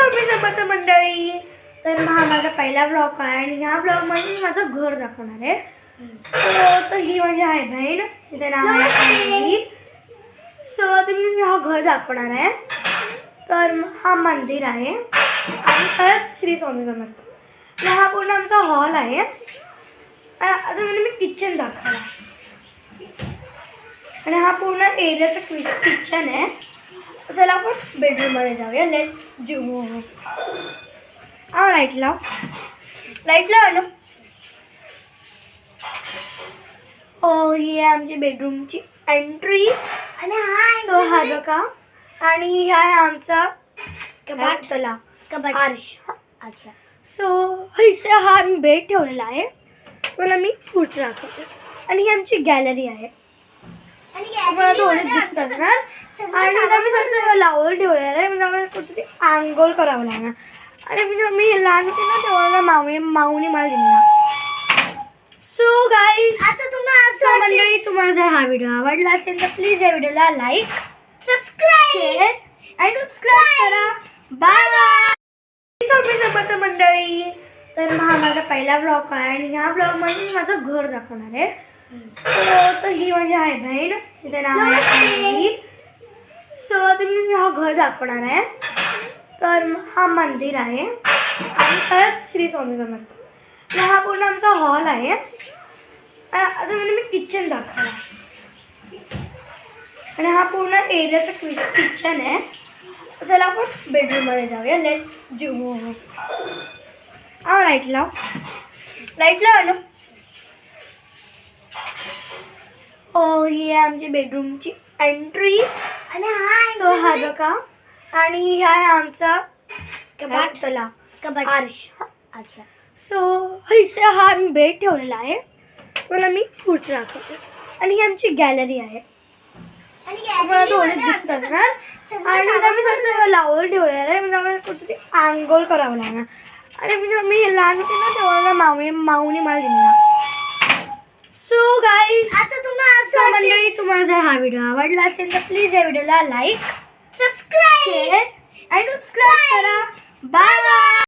स्वामी समर्थ मंडळी. तर हा माझा पहिला ब्लॉग आहे आणि ह्या ब्लॉगमध्ये मी माझं घर दाखवणार आहे. तर ही माझी आहे बहीण, तिचं नाव आहे. सो तुम्ही हा घर दाखवणार आहे. तर हा मंदिर आहे आणि परत श्री स्वामी समर्थ. तर हा पूर्ण आमचा हॉल आहे. आता म्हणजे मी किचन दाखवणार आणि हा पूर्ण एरियाचा किचन आहे. चला आपण बेडरूममध्ये जाऊया. Let's do. हा लाईट लाव ना. हो, ही आहे आमची बेडरूमची एंट्री. सो हा बघा. आणि ह्या आहे आमचा कपाट आरशा. अच्छा. सो इथे हा मी बेड ठेवलेला आहे. मला मी पुढचं दाखवते. आणि ही आमची गॅलरी आहे. मला दोन्ही दिसत असणार. आणि आता मी सगळं लावून ठेवलेलं आहे. म्हणजे आम्हाला कुठे आंघोळ करावं लागणार. आणि म्हणजे मी लहान होते ना तेव्हा माऊनी मला दिलेला. सो गाईज, मंडळी, तुम्हाला जर हा व्हिडिओ आवडला असेल तर प्लीज या व्हिडिओला लाईक, शेअर आणि सबस्क्राईब करा. Bye bye. स्वामी समर्थ मंडळी. तर हा माझा पहिला ब्लॉग आहे आणि ह्या ब्लॉगमध्ये मी माझं घर दाखवणार आहे. तर ही माझी आहे बहीण, तिचं नाव आहे. सो तुम्ही हा घर दाखवणार आहे. तर हा मंदिर आहे आणि परत श्री स्वामी समर्थ. तर हा पूर्ण आमचा हॉल आहे. आता म्हणजे मी किचन दाखवणार आणि हा पूर्ण एरियाचा किचन आहे. चला आपण बेडरूममध्ये जाऊया. Let's do. हा लाईट लाव ना. हो, ही आहे आमची बेडरूमची एंट्री. सो हा बघा. आणि ह्या आहे आमचा कपाट आरशा. अच्छा. सो इथे हा मी बेड ठेवलेला आहे. मला मी पुढचं दाखवते. आणि ही आमची गॅलरी आहे. मला दोन्ही दिसत असणार. आणि आता मी सगळं लावून ठेवलेलं आहे. म्हणजे आम्हाला कुठे आंघोळ करावं लागणार. आणि म्हणजे मी लहान होते ना तेव्हा माऊनी मला दिलेला. सो गाईज, मंडळी, तुम्हाला जर हा व्हिडिओ आवडला असेल तर प्लीज या व्हिडिओला लाईक, शेअर आणि सबस्क्राईब करा. Bye bye.